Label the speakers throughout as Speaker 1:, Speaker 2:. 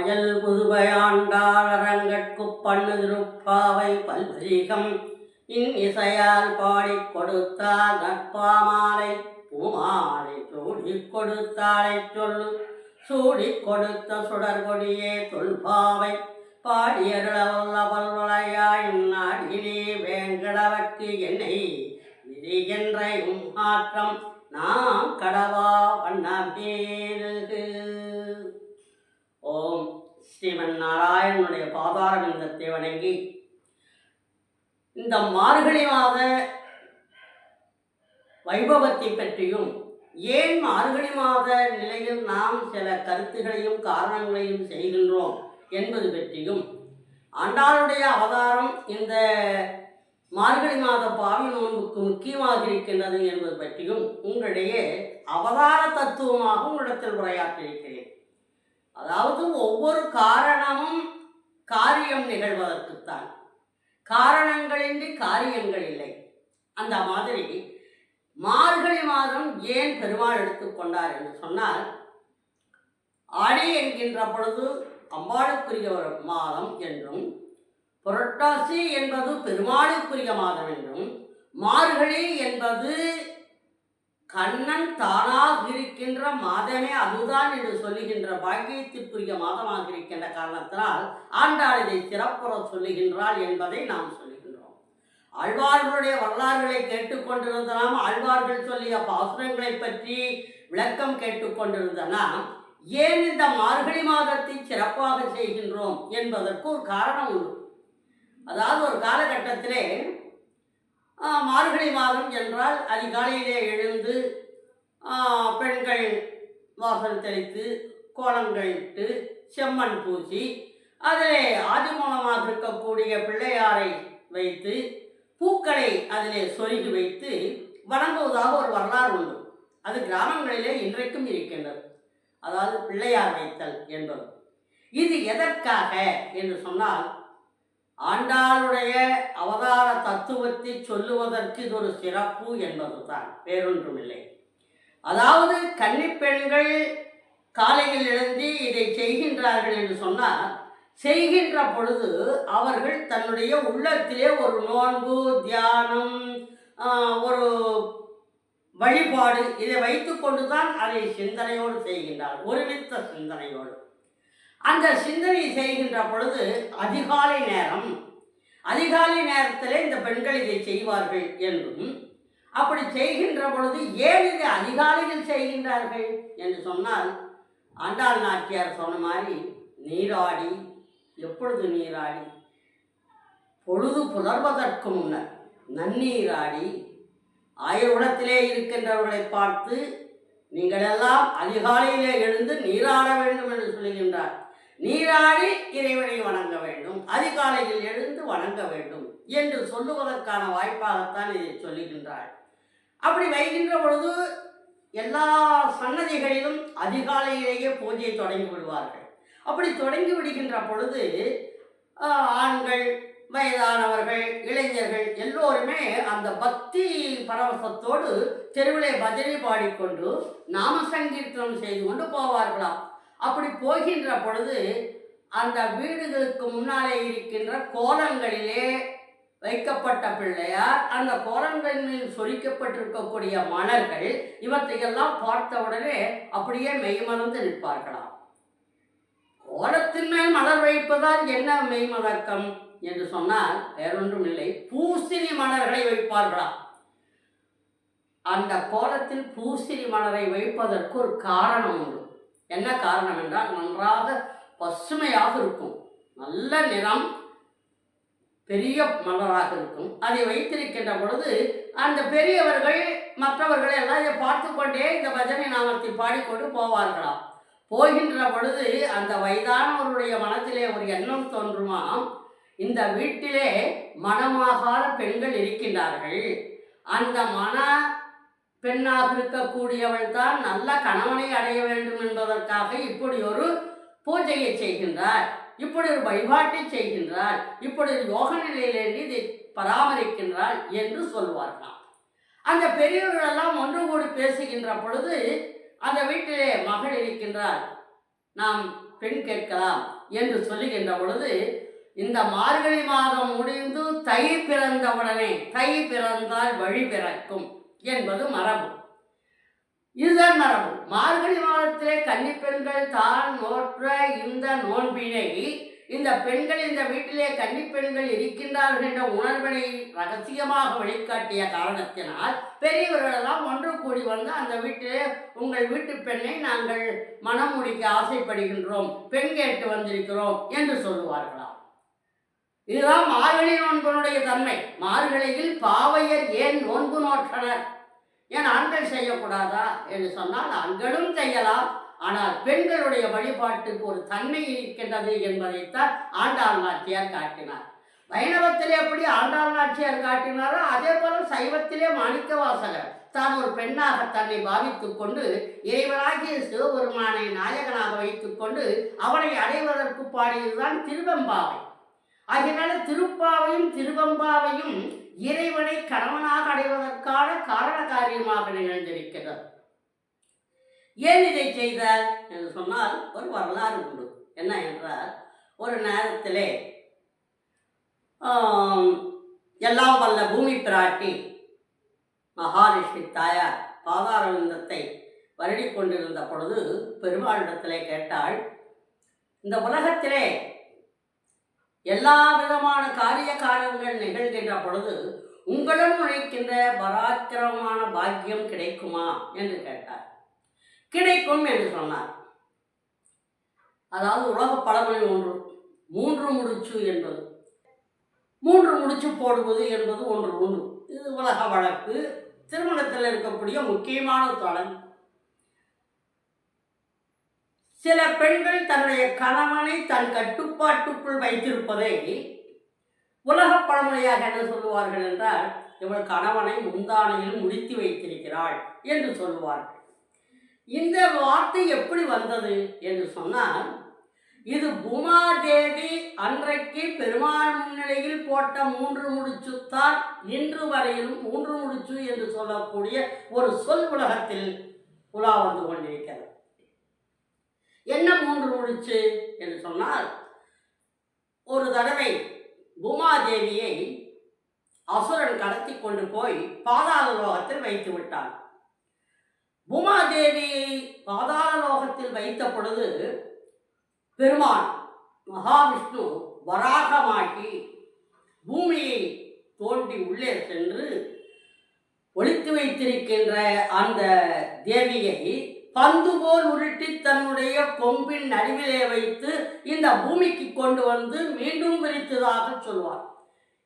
Speaker 1: பாயல் புதுவையாண்டாள் அரங்கற்குப் பண்ணு திருப்பாவை பல்வரீகம் இசையால் பாடிக் கொடுத்தால் நற்பாமாலை பூமாலை சூடிக் கொடுத்தாளை சொல்லு சூடிக் கொடுத்த சுடர்கொடியே தொல்பாவை பாடியருளவல்ல பல்வளையாயும் நாடிலே வேங்கடவர்க்கு என்னை விதிகின்ற ஆற்றம் நாம் கடவா வண்ணமேலு. ஓம் ஸ்ரீமன் நாராயணனுடைய பாதாரவிந்தத்தை வணங்கி இந்த மார்கழி மாத வைபவத்தை பற்றியும் ஏன் மார்கழி மாத நிலையில் நாம் சில கருத்துகளையும் காரணங்களையும் செய்கின்றோம் என்பது பற்றியும் ஆண்டாளுடைய அவதாரம் இந்த மார்கழி மாத பாவி நோன்புக்கு முக்கியமாக இருக்கின்றது என்பது பற்றியும் உங்களிடையே அவதார தத்துவமாக உங்களிடத்தில் உரையாற்றியிருக்கிறேன். அதாவது ஒவ்வொரு காரணமும் காரியம் நிகழ்வதற்குத்தான், காரணங்களின்றி காரியங்கள் இல்லை. அந்த மாதிரி மார்கழி மாதம் ஏன் பெருமாள் எடுத்துக்கொண்டார் என்று சொன்னால், ஆடி என்கின்ற பொழுது அம்பாளுக்குரிய ஒரு மாதம் என்றும், புரட்டாசி என்பது பெருமாளுக்குரிய மாதம் என்றும், மார்கழி என்பது கண்ணன் தானாக இருக்கின்ற மாதமே அதுதான் என்று சொல்லுகின்ற பாக்கியத்திற்குரிய மாதமாக இருக்கின்ற காரணத்தினால் ஆண்டாள் இதை சிறப்புற சொல்லுகின்றாள் என்பதை நாம் சொல்லுகின்றோம். ஆழ்வார்களுடைய வரலாறுகளை கேட்டுக்கொண்டிருந்த நாம், ஆழ்வார்கள் சொல்லிய பாசுரங்களை பற்றி விளக்கம் கேட்டுக்கொண்டிருந்த நாம், ஏன் இந்த மார்கழி மாதத்தை சிறப்பாக செய்கின்றோம் என்பதற்கு ஒரு காரணம் உண்டு. அதாவது ஒரு காலகட்டத்திலே மார்கழி மாதம் என்றால் அதிகாலையிலே எழுந்து பெண்கள் வாசல் தெளித்து கோலங்கள் இட்டு செம்மண் பூசி அதிலே ஆதி மூலமாக இருக்கக்கூடிய பிள்ளையாரை வைத்து பூக்களை அதிலே சொருகி வைத்து வணங்குவதாக ஒரு வரலாறு உண்டு. அது கிராமங்களிலே இன்றைக்கும் இருக்கின்றது. அதாவது பிள்ளையார் வைத்தல் என்பது. இது எதற்காக என்று சொன்னால், ஆண்டாளுடைய அவதார தத்துவத்தை சொல்லுவதற்கு இது ஒரு சிறப்பு என்பதுதான், வேறொன்றுமில்லை. அதாவது கன்னிப்பெண்கள் காலையில் எழுந்து இதை செய்கின்றார்கள் என்று சொன்னால், செய்கின்ற பொழுது அவர்கள் தன்னுடைய உள்ளத்திலே ஒரு நோன்பு, தியானம், ஒரு வழிபாடு இதை வைத்து கொண்டுதான் அதை சிந்தனையோடு செய்கின்றார், ஒருமித்த சிந்தனையோடு. அந்த சிந்தனை செய்கின்ற பொழுது அதிகாலை நேரத்தில் இந்த பெண்கள் இதை செய்வார்கள் என்றும், அப்படி செய்கின்ற பொழுது ஏன் இதை அதிகாலையில் செய்கின்றார்கள் என்று சொன்னால், ஆண்டாள் நாச்சியார் சொன்ன மாதிரி நீராடி, எப்பொழுது நீராடி, பொழுது புலர்வதற்கு முன்னர் நன்னீராடி ஆயுளத்திலே இருக்கின்றவர்களை பார்த்து நீங்களெல்லாம் அதிகாலையிலே எழுந்து நீராட வேண்டும் என்று சொல்லுகின்றார். நீராடி இறைவனை வணங்க வேண்டும், அதிகாலையில் எழுந்து வணங்க வேண்டும் என்று சொல்லுவதற்கான வாய்ப்பாகத்தான் இதை சொல்லுகின்றார். அப்படி வைக்கின்ற பொழுது எல்லா சன்னதிகளிலும் அதிகாலையிலேயே பூஜையை தொடங்கி விடுவார்கள். அப்படி தொடங்கி விடுகின்ற பொழுது ஆண்கள், வயதானவர்கள், இளைஞர்கள் எல்லோருமே அந்த பக்தி பரவசத்தோடு தெருவிலே பஜனை பாடிக்கொண்டு நாம சங்கீர்த்தனம் செய்து கொண்டு போவார்களாம். அப்படி போகின்ற பொழுது அந்த வீடுகளுக்கு முன்னாலே இருக்கின்ற கோலங்களிலே வைக்கப்பட்ட பிள்ளையார், அந்த கோலங்களின் மேல் சொரிக்கப்பட்டிருக்கக்கூடிய மலர்கள், இவற்றையெல்லாம் பார்த்தவுடனே அப்படியே மெய்மறந்து நிற்பார்களாம். கோலத்தின் மேல் மலர் வைப்பதால் என்ன மெய்மறக்கம் என்று சொன்னால் வேறொன்றும் இல்லை, பூசணி மலர்களை வைப்பார்களாம். அந்த கோலத்தில் பூசணி மலரை வைப்பதற்கு ஒரு காரணம் உண்டு. என்ன காரணம் என்றால், நன்றாக பசுமையாக இருக்கும், நல்ல நிறம், பெரிய மலராக இருக்கும். அதை வைத்திருக்கின்ற பொழுது அந்த பெரியவர்கள் மற்றவர்களை எல்லாம் இதை பார்த்து கொண்டே இந்த பஜனை நாமத்தை பாடிக்கொண்டு போவார்களாம். போகின்ற பொழுது அந்த வயதானவருடைய மனத்திலே ஒரு எண்ணம் தோன்றுமாம், இந்த வீட்டிலே மணமாகாத பெண்கள் இருக்கின்றார்கள், அந்த மன பெண்ணாக இருக்கக்கூடியவள் தான் நல்ல கணவனை அடைய வேண்டும் என்பதற்காக இப்படி ஒரு பூஜையை செய்கின்றார், இப்படி ஒரு வழிபாட்டை செய்கின்றார், இப்படி ஒரு யோக நிலையிலிருந்து இதை பராமரிக்கின்றார் என்று சொல்வார்களாம். அந்த பெரியவர்களெல்லாம் ஒன்று கூடி பேசுகின்ற பொழுது அந்த வீட்டிலே மகள் இருக்கின்றார், நாம் பெண் கேட்கலாம் என்று சொல்லுகின்ற பொழுது, இந்த மார்கழி மாதம் முடிந்து தை பிறந்தவுடனே, தை பிறந்தால் வழி பிறக்கும் என்பது மரபு. இதுதான் மரபு. மார்கழி மாதத்திலே கன்னிப்பெண்கள் தான் நோற்ற இந்த நோன்பினை இந்த பெண்கள், இந்த வீட்டிலே கன்னிப்பெண்கள் இருக்கின்றார்கள் என்ற உணர்வினை ரகசியமாக வெளிக்காட்டிய காரணத்தினால் பெரியவர்களெல்லாம் ஒன்று கூடி வந்து அந்த வீட்டிலே உங்கள் வீட்டு பெண்ணை நாங்கள் மனம் முடிக்க ஆசைப்படுகின்றோம், பெண் கேட்டு வந்திருக்கிறோம் என்று சொல்லுவார்களாம். இதுதான் மார்கழி நோன்பினுடைய தன்மை. மார்கழியில் பாவையர் ஏன் நோன்பு நோற்றனர், ஏன் ஆண்கள் செய்யக்கூடாதா என்று சொன்னால் ஆண்களும் செய்யலாம். ஆனால் பெண்களுடைய வழிபாட்டுக்கு ஒரு தன்மை இருக்கின்றது என்பதைத்தான் ஆண்டாள் நாச்சியார் காட்டினார். வைணவத்திலே எப்படி ஆண்டாள் நாச்சியார் காட்டினாரோ அதே போல சைவத்திலே மாணிக்க வாசகர் தான் ஒரு பெண்ணாக தன்னை பாவித்துக் கொண்டு இறைவனாகிய சிவபெருமானை நாயகனாக வைத்துக் கொண்டு அவனை அடைவதற்கு பாடியதுதான் திருவெம்பாவை. ஆகையினால திருப்பாவையும் திருவெம்பாவையும் இறைவனை கணவனாக அடைவதற்கான காரண காரியமாக நிகழ்ந்திருக்கிறது. ஏன் இதை செய்தார் என்று சொன்னால் ஒரு வரலாறு உண்டு. என்ன என்றால், ஒரு நேரத்திலே எல்லாம் வல்ல பூமி பிராட்டி மகாலட்சுமி தாயார் பாதாரவிந்தத்தை வருடி கொண்டிருந்த பொழுது பெருமாளிடத்திலே கேட்டாள், இந்த உலகத்திலே எல்லா விதமான காரிய காரணங்கள் நிகழ்கின்ற பொழுது உங்களும் உழைக்கின்ற பராக்கிரமமான பாக்கியம் கிடைக்குமா என்று கேட்டார். கிடைக்கும் என்று சொன்னார். அதாவது உலக பழமொழி ஒன்று, 3 முடிச்சு என்பது, 3 முடிச்சு போடுவது என்பது ஒன்று உண்டு. இது உலக வழக்கு, திருமணத்தில் இருக்கக்கூடிய முக்கியமான தொடர். சில பெண்கள் தன்னுடைய கணவனை தன் கட்டுப்பாட்டுக்குள் வைத்திருப்பதை உலக பழமொழியாக என்ன சொல்லுவார்கள் என்றால், இவள் கணவனை முந்தானையில் முடித்து வைத்திருக்கிறாள் என்று சொல்லுவார்கள். இந்த வார்த்தை எப்படி வந்தது என்று சொன்னால், இது பூமாதேவி அன்றைக்கு பெருமாள் முன்னிலையில் போட்ட 3 முடிச்சுத்தான் இன்று வரையிலும் 3 முடிச்சு என்று சொல்லக்கூடிய ஒரு சொல் உலகத்தில் உலா வந்து கொண்டிருக்கிறது. என்ன 3 முடிச்சு என்று சொன்னால், ஒரு தடவை பூமாதேவியை அசுரன் கடத்தி கொண்டு போய் பாதாள லோகத்தில் வைத்து விட்டான். பூமாதேவியை பாதாள லோகத்தில் வைத்த பொழுது பெருமான் மகாவிஷ்ணு வராகமாகி பூமியை தோண்டி உள்ளே சென்று ஒளித்து வைத்திருக்கின்ற அந்த தேவியை பந்து போல் உருட்டி தன்னுடைய கொம்பின் நடுவிலே வைத்து இந்த பூமிக்கு கொண்டு வந்து மீண்டும் விரித்ததாக சொல்வார்.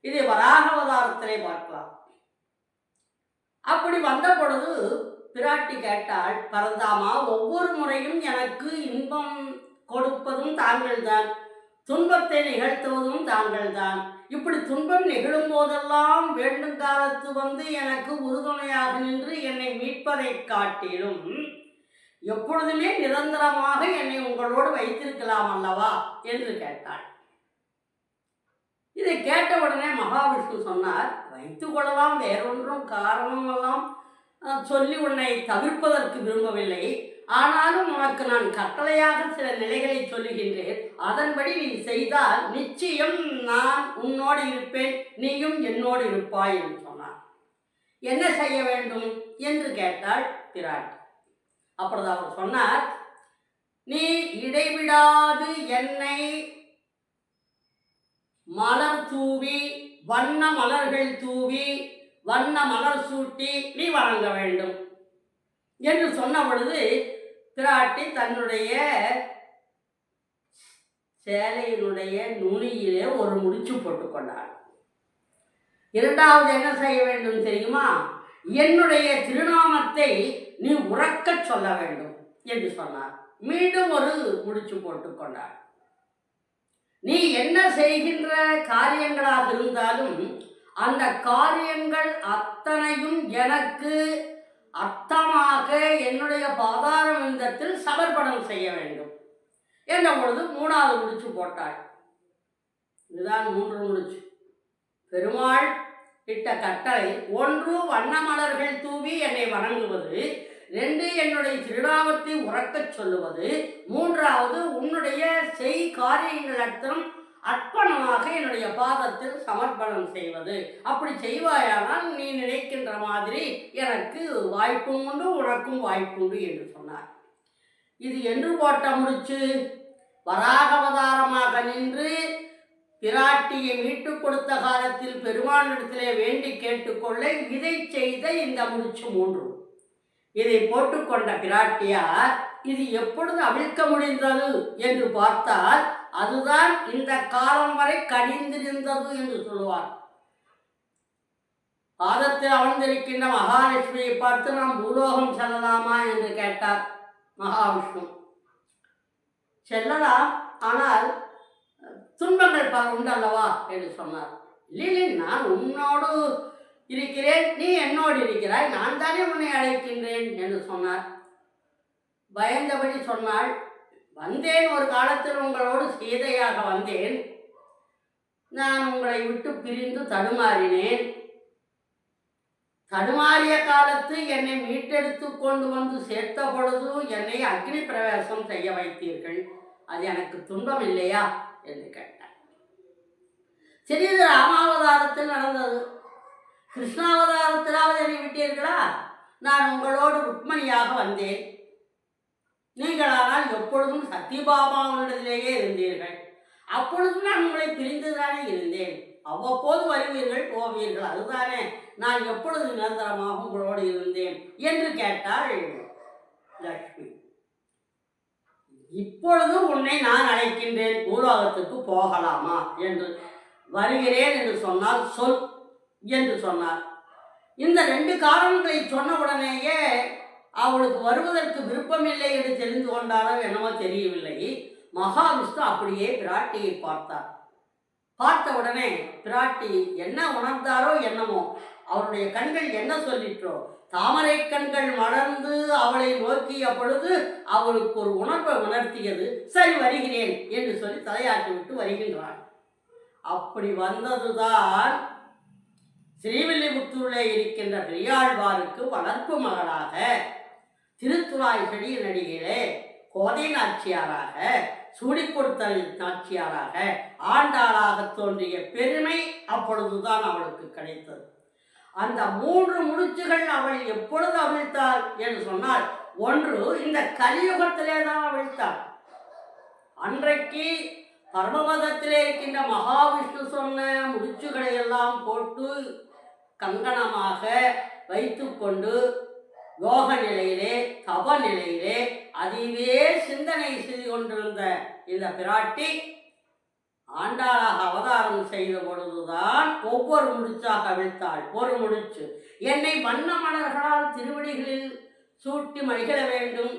Speaker 1: இதை வராக அவதாரத்திலே பார்க்கலாம். அப்படி வந்த பொழுது பிராட்டி கேட்டாள், பரந்தாமா, ஒவ்வொரு முறையும் எனக்கு இன்பம் கொடுப்பதும் தாங்கள்தான், துன்பத்தை நிகழ்த்துவதும் தாங்கள்தான். இப்படி துன்பம் நிகழும் போதெல்லாம் வேண்டும் காலத்து வந்து எனக்கு உறுதுணையாக நின்று என்னை மீட்பதை காட்டிலும் எப்பொழுதுமே நிரந்தரமாக என்னை உங்களோடு வைத்திருக்கலாம் அல்லவா என்று கேட்டாள். இதை கேட்ட உடனே மகாவிஷ்ணு சொன்னார், வைத்துக் கொள்ளலாம், வேறொன்றும் காரணமெல்லாம் சொல்லி உன்னை தவிர்ப்பதற்கு விரும்பவில்லை. ஆனாலும் உனக்கு நான் கட்டளையாக சில நிலைகளை சொல்லுகின்றேன். அதன்படி நீ செய்தால் நிச்சயம் நான் உன்னோடு இருப்பேன், நீயும் என்னோடு இருப்பாய் என்று சொன்னார். என்ன செய்ய வேண்டும் என்று கேட்டாள் பிராட்டி. அப்பொழுது அவர் சொன்னார், நீ இடைவிடாது என்னை மலர் தூவி, வண்ண மலர்கள் தூவி, வண்ண மலர் சூட்டி நீ வணங்க வேண்டும் என்று சொன்ன பொழுது பிராட்டி தன்னுடைய சேலையினுடைய நுனியிலே ஒரு முடிச்சு போட்டுக்கொண்டாள். இரண்டாவது என்ன செய்ய வேண்டும் தெரியுமா? என்னுடைய திருநாமத்தை நீ உறக்க சொல்ல வேண்டும் என்று சொன்னார். மீண்டும் ஒரு முடிச்சு போட்டுக்கொண்டாள். நீ என்ன செய்கின்ற காரியங்களாக இருந்தாலும் அந்த காரியங்கள் அத்தனையும் எனக்கு அர்த்தமாக என்னுடைய பாதாரவிந்தத்தில் சமர்ப்பணம் செய்ய வேண்டும் என்ற பொழுது 3வது முடிச்சு போட்டாள். இதுதான் 3 முடிச்சு. பெருமாள் இட்ட கட்டளை, 1 வண்ண மலர்கள் தூவி என்னை வணங்குவது, 2 என்னுடைய திருநாமத்தை உறக்கச் சொல்லுவது, 3வது உன்னுடைய செய் காரியங்கள் அத்தனை அர்ப்பணமாக என்னுடைய பாதத்தில் சமர்ப்பணம் செய்வது. அப்படி செய்வாயானால் நீ நினைக்கின்ற மாதிரி எனக்கு வாய்ப்பும் உண்டு, உனக்கும் வாய்ப்புண்டு என்று சொன்னார். இது என்று போட்ட முடிச்சு? வராகவதாரமாக நின்று பிராட்டியை மீட்டுக் கொடுத்த காலத்தில் பெருமானிடத்திலே வேண்டி கேட்டுக்கொள்ள இதை செய்த இந்த முடிச்சு 3. இதை போட்டுக்கொண்ட பிராட்டியார் இது எப்பொழுது அவிழ்க்க முடிந்தது என்று பார்த்தால் அதுதான் இந்த காலம் வரை கடிந்திருந்தது என்று சொல்லுவார். பாதத்தில் அமர்ந்திருக்கின்ற மகாலட்சுமியை பார்த்து நாம் பூலோகம் செல்லலாமா என்று கேட்டார் மகாவிஷ்ணு. செல்லலாம், ஆனால் துன்பங்கள் உண்டல்லவா என்று சொன்னார். இல்லை, நான் உன்னோடு இருக்கிறேன், நீ என்னோடு இருக்கிறாய், நான் தானே உன்னை அழைக்கின்றேன் என்று சொன்னார். பயந்தபடி சொன்னாள், வந்தேன், ஒரு காலத்தில் உங்களோடு சீதையாக வந்தேன், நான் உங்களை விட்டு பிரிந்து தடுமாறினேன். தடுமாறிய காலத்து என்னை மீட்டெடுத்து கொண்டு வந்து சேர்த்த பொழுது என்னை அக்னி பிரவேசம் செய்ய வைத்தீர்கள், அது எனக்கு துன்பம் இல்லையா என்று கேட்டார். சரி, இது ராமாவதாரத்தில் நடந்தது. கிருஷ்ணாவதாரத்திலாவது என்னை விட்டீர்களா? நான் உங்களோடு ருக்மணியாக வந்தேன், நீங்களானால் எப்பொழுதும் சத்யபாமாவினிடத்திலேயே இருந்தீர்கள், அப்பொழுதும் நான் உங்களை பிரிந்துதானே இருந்தேன், அவ்வப்போது வருவீர்கள் போவீர்கள், அதுதானே நான் எப்பொழுது நிரந்தரமாக உங்களோடு இருந்தேன் என்று கேட்டாள் லக்ஷ்மி. இப்பொழுது உன்னை நான் அழைக்கின்றேன், பூலோகத்துக்கு போகலாமா என்று. வருகிறேன் என்று சொன்னால் சொல் என்று சொன்னார். இந்த 2 காரணங்களை சொன்ன உடனேயே அவளுக்கு வருவதற்கு விருப்பமில்லை என்று தெரிந்து கொண்டாரோ என்னவோ தெரியவில்லை. மகாவிஷ்ணு அப்படியே பிராட்டியை பார்த்தார். பார்த்த உடனே பிராட்டி என்ன உணர்ந்தாரோ என்னமோ, அவருடைய கண்கள் என்ன சொல்லிற்றோ, தாமரை கண்கள் மலர்ந்து அவளை நோக்கிய பொழுது அவளுக்கு ஒரு உணர்வை உணர்த்தியது. சரி, வருகிறேன் என்று சொல்லி தலையாட்டி விட்டு வருகின்றாள். அப்படி வந்ததுதான் ஸ்ரீவில்லிபுத்தூரிலே இருக்கின்ற பெரியாழ்வாருக்கு வளர்ப்பு மகளாக, திருத்துழாய் செடிய நடிகையிலே கோதை நாச்சியாராக, சூடிக்கொடுத்தல் நாச்சியாராக, ஆண்டாளாக தோன்றிய பெருமை அப்பொழுதுதான் அவளுக்கு கிடைத்தது. அந்த 3 முடிச்சுகள் அவள் எப்பொழுது அவிழ்த்தாள் என்று சொன்னால், ஒன்று இந்த கலியுகத்திலே தான் அவிழ்த்தாள். அன்றைக்கு பரமபதத்திலே இருக்கின்ற மகாவிஷ்ணு சொன்ன முடிச்சுகளை எல்லாம் போட்டு கங்கணமாக வைத்து கொண்டு யோக நிலையிலே தப நிலையிலே அதுவே சிந்தனை செய்து கொண்டிருந்த இந்த பிராட்டி ஆண்டாளாக அவதாரம் செய்த பொழுதுதான் ஒவ்வொரு முடிச்சாக அவிழ்த்தாள். ஒரு முடிச்சு, என்னை வண்ண மலர்களால் திருவடிகளில் சூட்டி மகிழ வேண்டும்,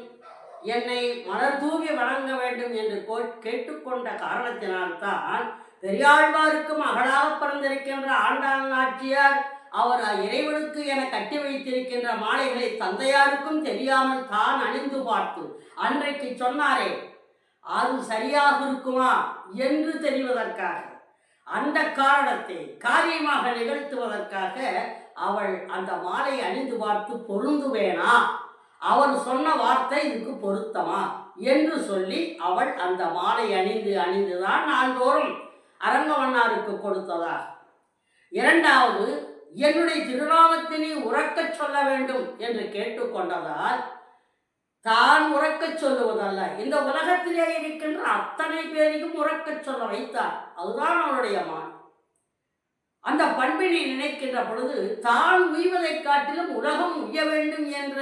Speaker 1: என்னை மலர் தூவி வணங்க வேண்டும் என்று கேட்டுக்கொண்ட காரணத்தினால்தான் பெரியாழ்வாருக்கு மகளாக பிறந்திருக்கின்ற ஆண்டாள் நாச்சியார் அவர் இறைவனுக்கு என கட்டி வைத்திருக்கின்ற மாலைகளை தந்தையாருக்கும் தெரியாமல் தான் அணிந்து பார்த்து அன்றைக்கு சொன்னாரே, அது சரியாக இருக்குமா என்று தெரிவதற்காக, அந்த காரணத்தை காரியமாக நிகழ்த்துவதற்காக அவள் அந்த மாலை அணிந்து பார்த்து பொருந்துவேனா, அவர் சொன்ன வார்த்தை இதுக்கு பொருத்தமா என்று சொல்லி அவள் அந்த மாலை அணிந்துதான் நாள்தோறும் அரங்கவண்ணாருக்கு கொடுத்ததா. 2வது, என்னுடைய திருநாமத்தினை உறக்கச் சொல்ல வேண்டும் என்று கேட்டுக்கொண்டதால் தான் உறக்கச் சொல்லுவதல்ல, இந்த உலகத்திலே இருக்கின்ற அத்தனை பேரையும் உறக்கச் சொல்ல வைத்தார். அதுதான் அவளுடைய மான். அந்த பண்பினை நினைக்கின்ற பொழுது தான் உய்வதை காட்டிலும் உலகம் உய்ய வேண்டும் என்ற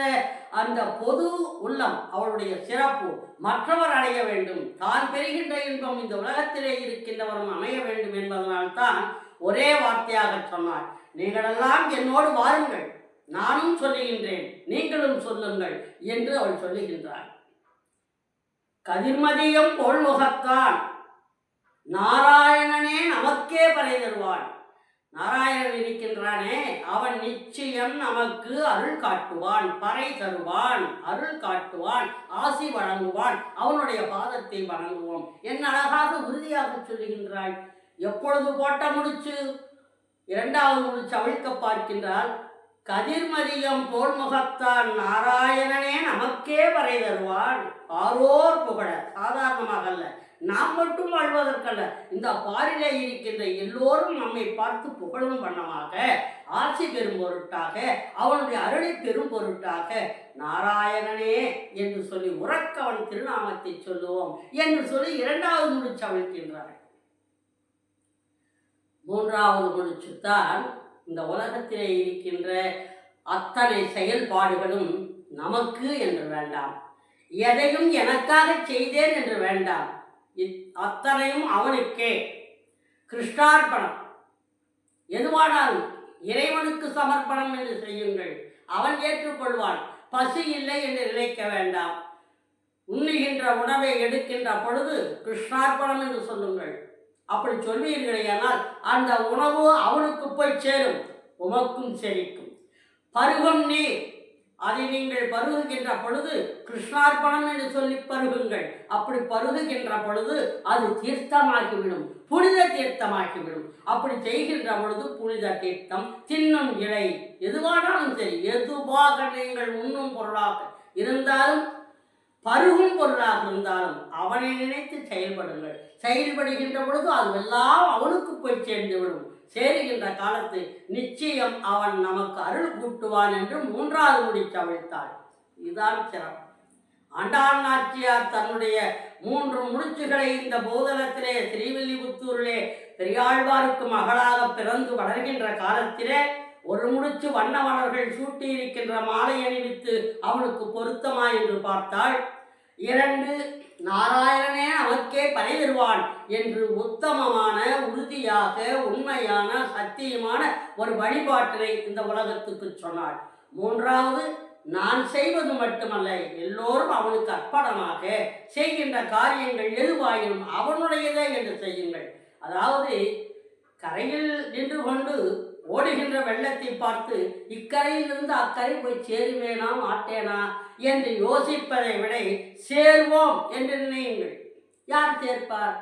Speaker 1: அந்த பொது உள்ளம் அவளுடைய சிறப்பு, மற்றவர் அடைய வேண்டும், தான் பெறுகின்ற இன்பம் இந்த உலகத்திலே இருக்கின்றவரும் அமைய வேண்டும் என்பதனால்தான் ஒரே வார்த்தையாக சொன்னார், நீங்களெல்லாம் என்னோடு வாருங்கள், நானும் சொல்லுகின்றேன், நீங்களும் சொல்லுங்கள் என்று அவள் சொல்லுகின்றாள். கதிர்மதியம் போல் முகத்தான் நாராயணனே நமக்கே பறை தருவான். நாராயணன் இருக்கின்றானே, அவன் நிச்சயம் நமக்கு அருள் காட்டுவான், பறை தருவான், அருள் காட்டுவான், ஆசி வழங்குவான், அவனுடைய பாதத்தை வணங்குவோம். என்ன அழகாக உறுதியாக சொல்லுகின்றாள். எப்பொழுது போட்ட முடிச்சு 2வது முடிச்சு அவிழ்க்க பார்க்கின்றால் கதிர்மதியம் போல் முகத்தான் நாராயணனே நமக்கே வரை தருவான். ஆரோர் புகழ, சாதாரணமாக அல்ல, நாம் மட்டும் வாழ்வதற்கல்ல, இந்த பாரிலே இருக்கின்ற எல்லோரும் நம்மை பார்த்து புகழும் வண்ணமாக, ஆட்சி பெறும் பொருட்டாக, அவனுடைய அருளை பெறும் பொருட்டாக நாராயணனே என்று சொல்லி உறக்க அவன் திருநாமத்தை சொல்லுவோம் என்று சொல்லி இரண்டாவது முடிச்சு அவிழ்க்கின்றார். மூன்றாவது முடிச்சுத்தான் இந்த உலகத்திலே இருக்கின்ற அத்தனை செயல்பாடுகளும் நமக்கு என்று வேண்டாம், எதையும் எனக்காக செய்தேன் என்று வேண்டாம், அத்தனையும் அவனுக்கே கிருஷ்ணார்ப்பணம். எதுவானாலும் இறைவனுக்கு சமர்ப்பணம் என்று செய்யுங்கள், அவன் ஏற்றுக்கொள்வான். பசி இல்லை என்று நினைக்க வேண்டாம். உண்ணுகின்ற உணவை எடுக்கின்ற பொழுது கிருஷ்ணார்ப்பணம் என்று சொல்லுங்கள். அப்படி சொல்வீர்களேயானால் அந்த உணவு அவனுக்கு போய் சேரும், உமக்கும் செரிக்கும். பருகும் நீர், அதை நீங்கள் பருகுகின்ற பொழுது கிருஷ்ணார்ப்பணம் என்று சொல்லி பருகுங்கள். அப்படி பருகுகின்ற பொழுது அது தீர்த்தமாகிவிடும், புனித தீர்த்தமாகிவிடும். அப்படி செய்கின்ற பொழுது புனித தீர்த்தம், தின்னும் இலை, எதுவானாலும் சரி, எதுவாக நீங்கள் உண்ணும் பொருளாக இருந்தாலும் பருகும் பொருளாக இருந்தாலும் அவனை நினைத்து செயல்படுங்கள். செயல்படுகின்ற பொழுது அதுவெல்லாம் அவனுக்கு போய் சேர்ந்துவிடும். சேருகின்ற காலத்து நிச்சயம் அவன் நமக்கு அருள் கூட்டுவான் என்று மூன்றாவது முடிச்சு அவிழ்த்தாள். இதுதான் சிறப்பு. ஆண்டாள் நாச்சியார் தன்னுடைய 3 முடிச்சுகளை இந்த போதனத்திலே ஸ்ரீவில்லிபுத்தூரிலே பெரியாழ்வாருக்கு மகளாக பிறந்து வளர்கின்ற காலத்திலே ஒரு முடிச்சு வண்ணமலர்கள் சூட்டி இருக்கின்ற மாலை அணிவித்து அவனுக்கு பொருத்தமா என்று பார்த்தாள். 2 நாராயணனே அவனுக்கே பறை தருவான் என்று உத்தமமான, உறுதியாக, உண்மையான, சத்தியமான ஒரு வழிபாட்டினை இந்த உலகத்துக்கு சொன்னாள். 3வது, நான் செய்வது மட்டுமல்ல, எல்லோரும் அவனுக்கு அர்ப்பணமாக செய்கின்ற காரியங்கள் எதுவாயினும் அவனுடையதே என்று செய்யுங்கள். அதாவது கரையில் நின்று கொண்டு ஓடுகின்ற வெள்ளத்தை பார்த்து இக்கரையிலிருந்து அக்கறை போய் சேருவேனா மாட்டேனா என்று யோசிப்பதை விட சேர்வோம் என்று நினையுங்கள். யார் சேர்ப்பார்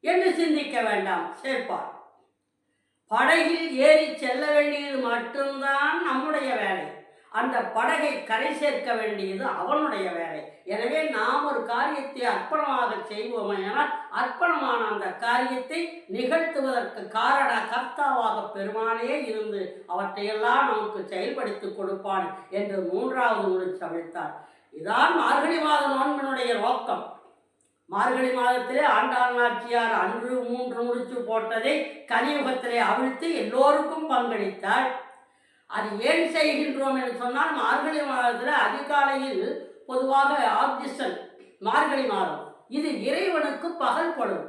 Speaker 1: என்று சிந்திக்க வேண்டாம், சேர்ப்பார். படகில் ஏறி செல்ல வேண்டியது மட்டும்தான் நம்முடைய வேலை, அந்த படகை கரை சேர்க்க வேண்டியது அவனுடைய வேலை. எனவே நாம் ஒரு காரியத்தை அர்ப்பணமாக செய்வோமையானால் அர்ப்பணமான அந்த காரியத்தை நிகழ்த்துவதற்கு காரண கர்த்தாவாக பெருமானே இருந்து அவற்றையெல்லாம் நமக்கு செயல்படுத்தி கொடுப்பான் என்று 3வது முடிச்சு அவிழ்த்தார். இதான் மார்கழி மாத நோன்பினுடைய நோக்கம். மார்கழி மாதத்திலே ஆண்டாள் நாச்சியார் அன்று 3 முடிச்சு போட்டதை கலியுகத்திலே அவிழ்த்து எல்லோருக்கும் பங்களித்தாள். அது ஏன் செய்கின்றோம் என்று சொன்னால், மார்கழி மாதத்தில் அதிகாலையில் பொதுவாக ஆக்சிஜன் மார்கழி மாதம் இது இறைவனுக்கு பகல் பொழுது.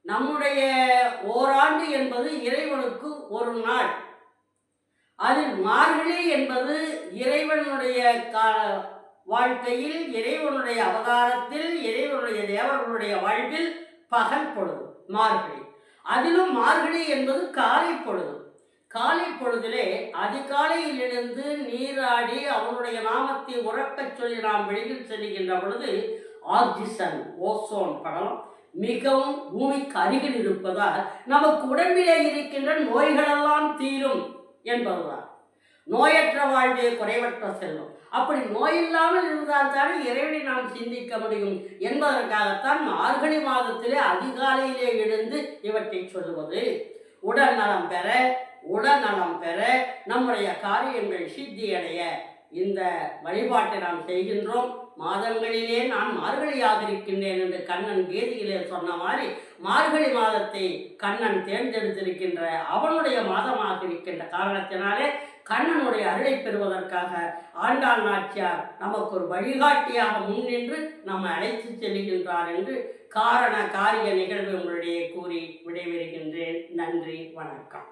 Speaker 1: நம்முடைய ஓராண்டு என்பது இறைவனுக்கு ஒரு நாள். அதில் மார்கழி என்பது இறைவனுடைய வாழ்க்கையில், இறைவனுடைய அவதாரத்தில், இறைவனுடைய தேவர்களுடைய வாழ்வில் பகல் பொழுது மார்கழி. அதிலும் மார்கழி என்பது காலை பொழுது. காலை பொழுதிலே அதிகாலையில் எழுந்து நீராடி அவனுடைய நாமத்தை உறக்கச் சொல்லி நாம் வெளியில் செல்கின்ற பொழுது ஆக்சிஜன், ஓசோன் படலம் மிகவும் பூமிக்கு அருகில் இருப்பதால் நமக்கு உடம்பிலே இருக்கின்ற நோய்களெல்லாம் தீரும் என்பதுதான். நோயற்ற வாழ்வே குறைவற்ற செல்வம். அப்படி நோயில்லாமல் இருந்தால் தானே இறைவனை நாம் சிந்திக்க முடியும் என்பதற்காகத்தான் மார்கழி மாதத்திலே அதிகாலையிலே எழுந்து இவற்றை சொல்லுவது. உடல் நலம் பெற, உடல்நலம் பெற, நம்முடைய காரியங்கள் சித்தியடைய இந்த வழிபாட்டை நாம் செய்கின்றோம். மாதங்களிலே நான் மார்கழியாக இருக்கின்றேன் என்று கண்ணன் கீதையிலே சொன்ன மாதிரி மார்கழி மாதத்தை கண்ணன் தேர்ந்தெடுத்திருக்கின்ற அவனுடைய மாதமாக இருக்கின்ற காரணத்தினாலே கண்ணனுடைய அருளை பெறுவதற்காக ஆண்டாள் நாச்சியார் நமக்கு ஒரு வழிகாட்டியாக முன்னின்று நம்மை அழைத்து செல்கின்றார் என்று காரண காரிய நிகழ்வு உங்களிடையே கூறி விடைபெறுகின்றேன். நன்றி, வணக்கம்.